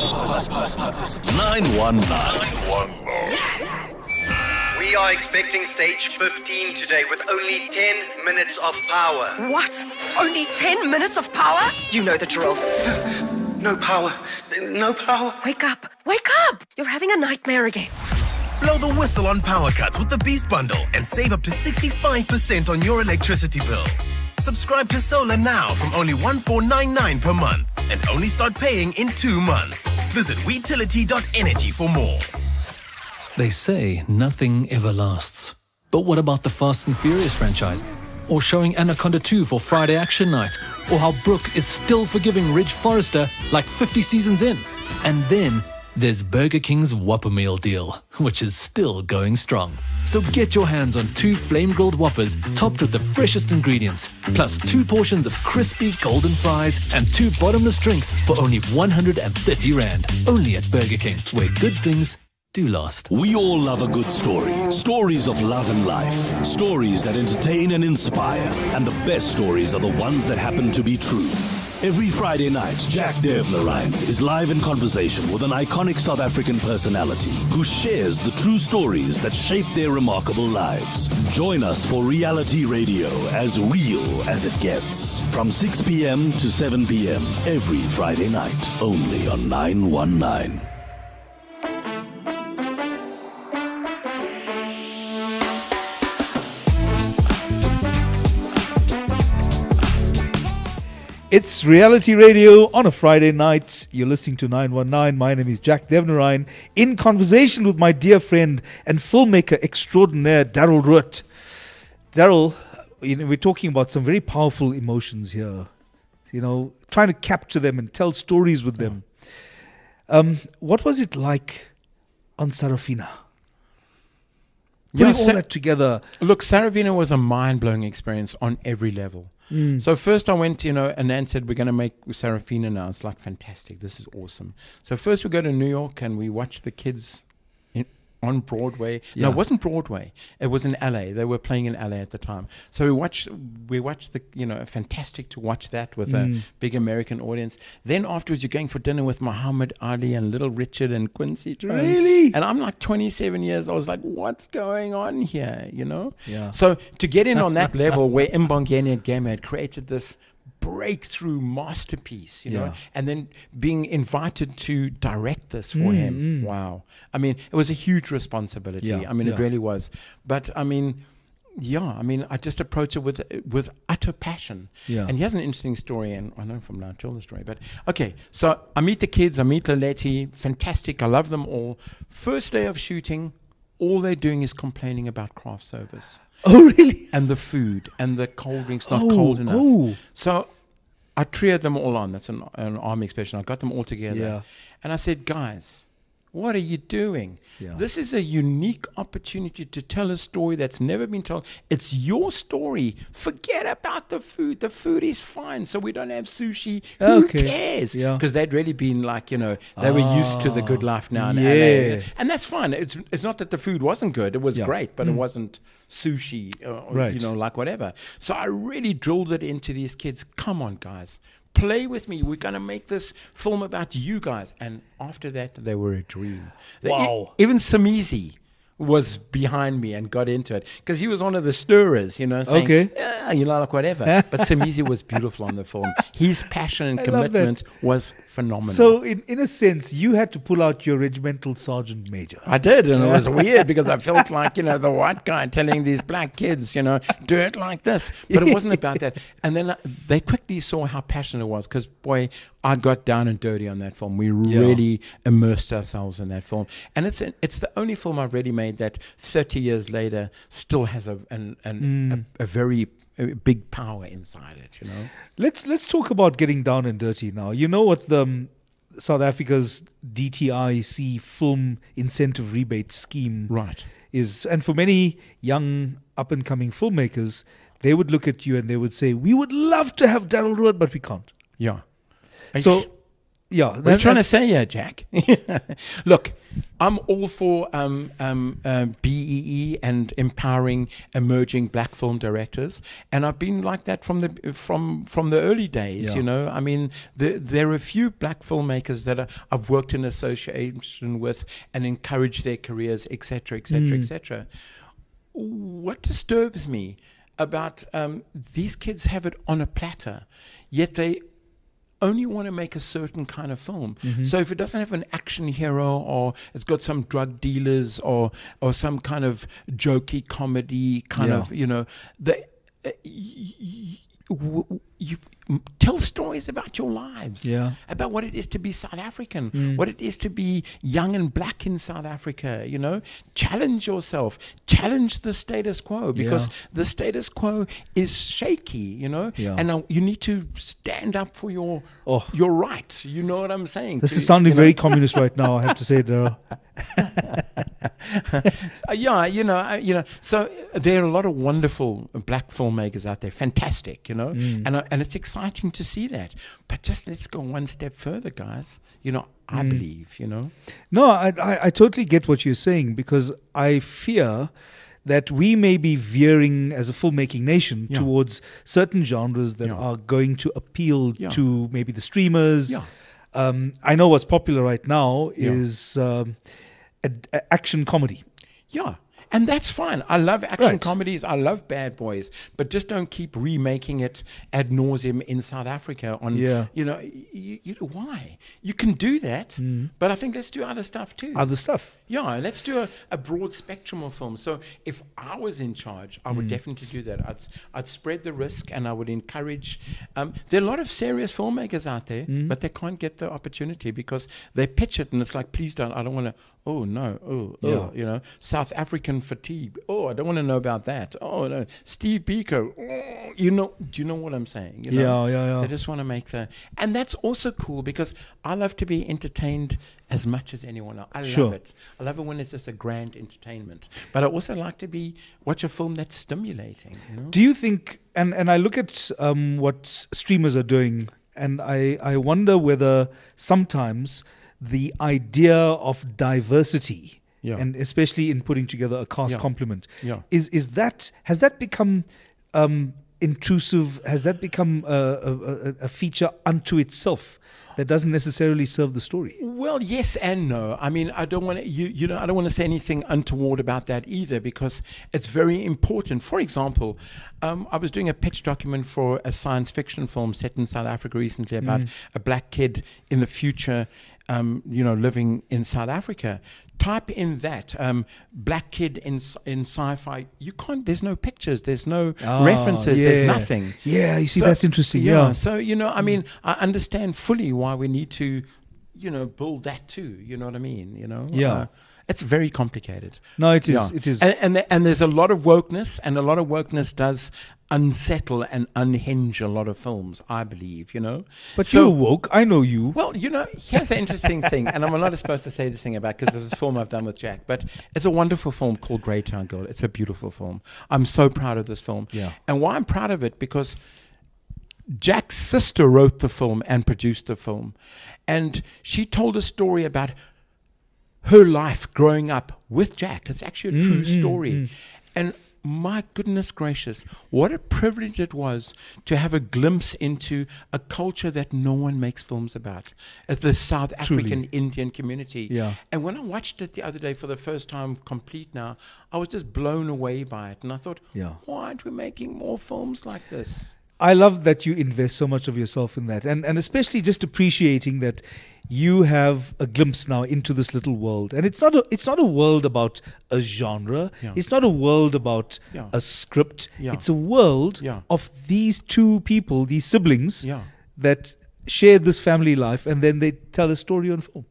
919. We are expecting stage 15 today with only 10 minutes of power. What? Only 10 minutes of power? You know the drill. No power. No power. Wake up. Wake up. You're having a nightmare again. Blow the whistle on power cuts with the Beast Bundle and save up to 65% on your electricity bill. Subscribe to Solar now from only $14.99 per month and only start paying in 2 months. Visit wetility.energy for more. They say nothing ever lasts. But what about the Fast and Furious franchise? Or showing Anaconda 2 for Friday Action Night? Or how Brooke is still forgiving Ridge Forrester like 50 seasons in? And then there's Burger King's Whopper Meal deal, which is still going strong. So get your hands on 2 flame-grilled Whoppers topped with the freshest ingredients, plus 2 portions of crispy golden fries and 2 bottomless drinks for only 130 Rand. Only at Burger King, where good things do last. We all love a good story. Stories of love and life. Stories that entertain and inspire. And the best stories are the ones that happen to be true. Every Friday night, Jack Devnerine is live in conversation with an iconic South African personality who shares the true stories that shape their remarkable lives. Join us for Reality Radio, as real as it gets. From 6 p.m. to 7 p.m. every Friday night, only on 919. It's Reality Radio on a Friday night. You're listening to 919. My name is Jack Devnerine, in conversation with my dear friend and filmmaker extraordinaire, Darrell Roodt. Darrell, we're talking about some very powerful emotions here. Trying to capture them and tell stories with them. What was it like on Sarafina? Putting all that together. Look, Sarafina was a mind-blowing experience on every level. So first I went, and Nan said, we're going to make Sarafina now. It's like, fantastic. This is awesome. So first we go to New York and we watch the kids on Broadway. Yeah. No, it wasn't Broadway. It was in LA. They were playing in LA at the time. So we watched the, fantastic to watch that with a big American audience. Then afterwards you're going for dinner with Muhammad Ali and Little Richard and Quincy Jones. Really? And I'm like 27 years. I was like, what's going on here? Yeah. So to get in on that level where Mbongeni and Game had created this breakthrough masterpiece, you know, and then being invited to direct this for him. Wow. I mean, it was a huge responsibility. I mean, it really was. But I mean, I just approached it with utter passion. And he has an interesting story, and I know from now I'll tell the story. But okay, so I meet the kids, I meet Laletti, fantastic, I love them all. First day of shooting, all they're doing is complaining about craft service. Oh, really? And the food and the cold drinks not cold enough. So I trioed them all on. That's an army expression. I got them all together. And I said, guys, what are you doing? This is a unique opportunity to tell a story that's never been told. It's your story. Forget about the food. The food is fine. So we don't have sushi. Who cares? Because they'd really been like, you know, they were used to the good life now in LA. And that's fine. It's not that the food wasn't good. It was great, but it wasn't sushi or, you know, like whatever. So I really drilled it into these kids. Come on, guys. Play with me. We're going to make this film about you guys. And after that, they were a dream. Wow. Even Samizi was behind me and got into it because he was one of the stirrers, you know, saying, you know, like whatever. But Samizi was beautiful on the film. His passion and commitment was phenomenal. So in a sense, you had to pull out your regimental sergeant major. I did, and it was weird because I felt like, you know, the white guy telling these black kids, you know, do it like this. But it wasn't about that. And then they quickly saw how passionate it was because, boy, I got down and dirty on that film. We really immersed ourselves in that film. And it's the only film I've really made that 30 years later still has a very big power inside it, you know. Let's talk about getting down and dirty now. You know what the South Africa's DTIC film incentive rebate scheme is, and for many young up and coming filmmakers, they would look at you and they would say, we would love to have Darrell Roodt, but we can't. So what are you trying to say here, Jack? Look, I'm all for BEE and empowering emerging black film directors, and I've been like that from the early days. You know, I mean, there are a few black filmmakers that I've worked in association with and encouraged their careers, etc., etc., etc. What disturbs me about these kids have it on a platter, yet they only want to make a certain kind of film. So if it doesn't have an action hero, or it's got some drug dealers, or some kind of jokey comedy kind of, you know, you tell stories about your lives, about what it is to be South African, what it is to be young and black in South Africa, you know. Challenge yourself, challenge the status quo, because the status quo is shaky, you know, and you need to stand up for your right, you know what I'm saying? This is sounding very communist right now, I have to say, Darrell. You know, so there are a lot of wonderful black filmmakers out there, fantastic, you know, and it's exciting to see that. But just let's go one step further, guys. You know, I believe, you know. No, I totally get what you're saying, because I fear that we may be veering as a filmmaking nation towards certain genres that are going to appeal to maybe the streamers. I know what's popular right now is action comedy. And that's fine. I love action comedies. I love Bad Boys, but just don't keep remaking it ad nauseum in South Africa. You know, why? You can do that, but I think let's do other stuff too. Let's do a broad spectrum of films. So if I was in charge, I would definitely do that. I'd spread the risk, and I would encourage. There are a lot of serious filmmakers out there, but they can't get the opportunity because they pitch it, and it's like, please don't. I don't want to. Oh no. You know, South African fatigue. Oh, I don't want to know about that. Oh no, Steve Biko. Oh, you know, do you know what I'm saying? You know? They just want to make and that's also cool because I love to be entertained as much as anyone else. I love it. I love it when it's just a grand entertainment. But I also like to watch a film that's stimulating. You know? Do you think? And I look at what streamers are doing, and I wonder whether sometimes the idea of diversity, and especially in putting together a cast complement, has that become intrusive? Has that become a feature unto itself? that doesn't necessarily serve the story. Well, yes and no. I mean, I don't want to I don't want to say anything untoward about that either, because it's very important. For example, I was doing a pitch document for a science fiction film set in South Africa recently about a black kid in the future, living in South Africa. Type in that black kid in sci-fi. You can't. There's no pictures. There's no references. There's nothing. Yeah, you see, that's interesting. Yeah. So I mean, I understand fully why we need to, build that too. You know what I mean? Yeah. It's very complicated. No, it is. Yeah. It is. And there's a lot of wokeness, and a lot of wokeness does unsettle and unhinge a lot of films, I believe, But you're woke. I know you. Well, here's the interesting thing, and I'm not supposed to say this thing about, because there's this film I've done with Jack, but it's a wonderful film called Greytown Girl. It's a beautiful film. I'm so proud of this film. Yeah. And why I'm proud of it, because Jack's sister wrote the film and produced the film. And she told a story about her life growing up with Jack. It's actually a true story. And my goodness gracious, what a privilege it was to have a glimpse into a culture that no one makes films about. It's the South African Indian community. Yeah. And when I watched it the other day for the first time complete now, I was just blown away by it. And I thought, why aren't we making more films like this? I love that you invest so much of yourself in that, and especially just appreciating that you have a glimpse now into this little world. And it's not a world about a genre. Yeah. It's not a world about a script. Yeah. It's a world of these two people, these siblings, that share this family life, and then they tell a story on film.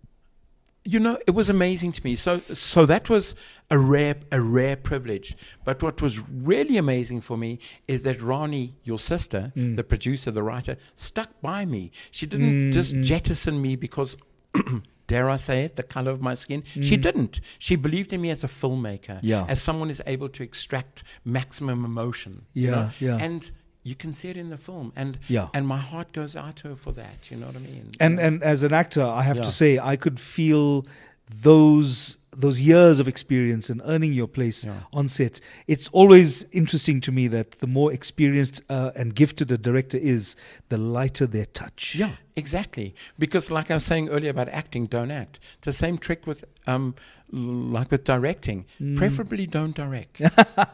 It was amazing to me. So that was a rare privilege. But what was really amazing for me is that Rani, your sister, the producer, the writer, stuck by me. She didn't just jettison me because, dare I say it, the color of my skin. She didn't. She believed in me as a filmmaker, as someone who's able to extract maximum emotion. And you can see it in the film, and my heart goes out to her for that. You know what I mean? And as an actor, I have to say, I could feel those years of experience and earning your place on set. It's always interesting to me that the more experienced and gifted a director is, the lighter their touch. Yeah, exactly. Because like I was saying earlier about acting, don't act. It's the same trick with like with directing. Preferably don't direct.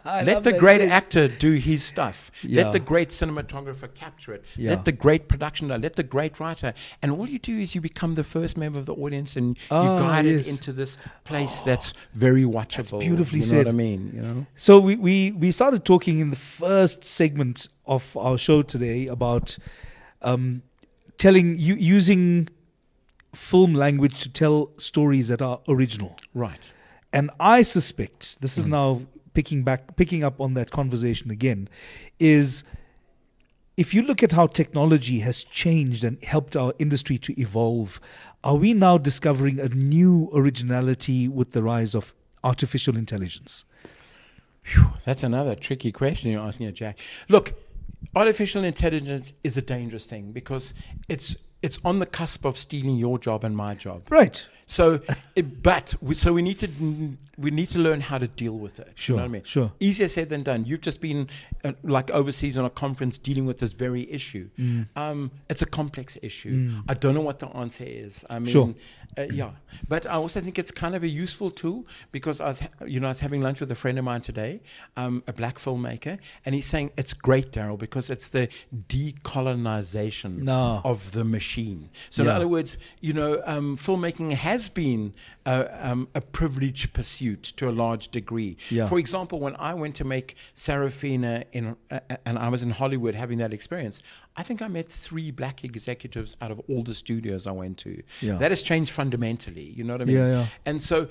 Let the great actor do his stuff. Let the great cinematographer capture it. Let the great production do. Let the great writer. And all you do is you become the first member of the audience, and you guide it into this place that's very watchable. That's beautifully said. You know what I mean? So we started talking in the first segment of our show today about using film language to tell stories that are original. Right. And I suspect, this is now picking up on that conversation again, is if you look at how technology has changed and helped our industry to evolve, are we now discovering a new originality with the rise of artificial intelligence? Whew, that's another tricky question you're asking, Jack. Look, artificial intelligence is a dangerous thing because it's on the cusp of stealing your job and my job. Right. So, we need to learn how to deal with it. Sure. You know what I mean? Sure. Easier said than done. You've just been like overseas on a conference dealing with this very issue. It's a complex issue. I don't know what the answer is. I mean, but I also think it's kind of a useful tool because I was having lunch with a friend of mine today, a black filmmaker, and he's saying it's great, Darrell, because it's the decolonization of the machine. So in other words, filmmaking has been a privileged pursuit to a large degree. For example, when I went to make Sarafina and I was in Hollywood having that experience, I think I met 3 black executives out of all the studios I went to. That has changed fundamentally, you know what I mean? And so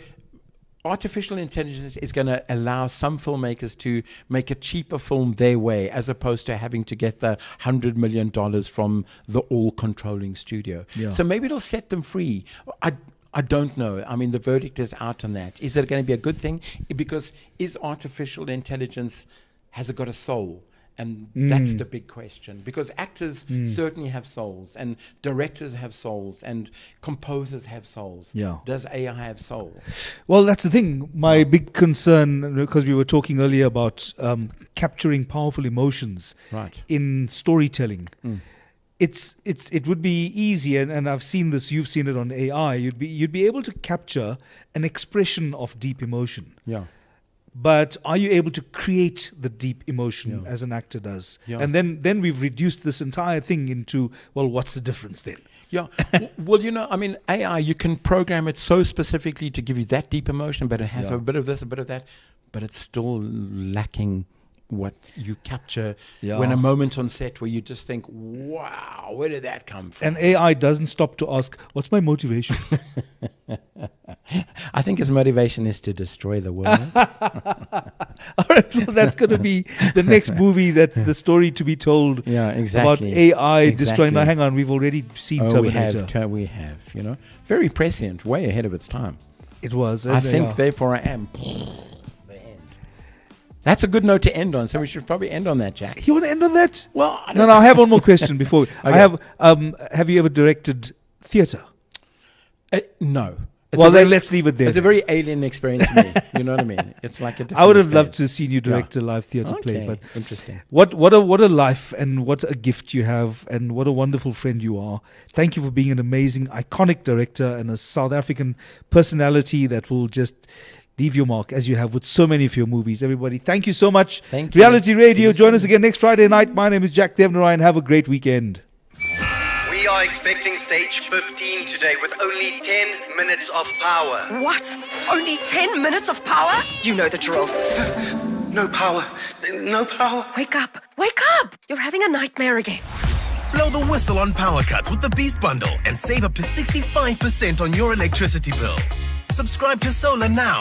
artificial intelligence is going to allow some filmmakers to make a cheaper film their way, as opposed to having to get the $100 million from the all-controlling studio. So maybe it'll set them free. I don't know. I mean, the verdict is out on that. Is it going to be a good thing? Because is artificial intelligence, has it got a soul? And that's the big question. Because actors certainly have souls, and directors have souls, and composers have souls. Does AI have soul? Well, that's the thing. My big concern, because we were talking earlier about capturing powerful emotions in storytelling, it would be easy, and I've seen this. You've seen it on AI. You'd be able to capture an expression of deep emotion. Yeah. But are you able to create the deep emotion as an actor does? Yeah. And then we've reduced this entire thing into, well, what's the difference then? Yeah. Well, I mean, AI, you can program it so specifically to give you that deep emotion, but it has a bit of this, a bit of that, but it's still lacking what you capture when a moment on set where you just think, wow, where did that come from? And AI doesn't stop to ask, what's my motivation? I think his motivation is to destroy the world. All right, well, that's going to be the next movie. That's the story to be told. Yeah, exactly. About AI destroying. Now, hang on, we've already seen Terminator. We have, very prescient, way ahead of its time. It was. I think, therefore, I am. That's a good note to end on, so we should probably end on that, Jack. You want to end on that? Well, no, I have one more question before. Okay. Have you ever directed theatre? No. Then let's leave it there. It's a very alien experience to me. You know what I mean? It's like a different I would have loved to see you direct a live theatre play. But interesting. What a life, and what a gift you have, and what a wonderful friend you are. Thank you for being an amazing, iconic director and a South African personality that will just leave your mark, as you have with so many of your movies. Everybody, thank you so much. Thank you. Reality Radio, join us again next Friday night. My name is Jack Devnarayan. Have a great weekend. We are expecting stage 15 today with only 10 minutes of power. What? Only 10 minutes of power? You know the drill. No power. No power. Wake up. Wake up. You're having a nightmare again. Blow the whistle on power cuts with the Beast Bundle and save up to 65% on your electricity bill. Subscribe to Solar now.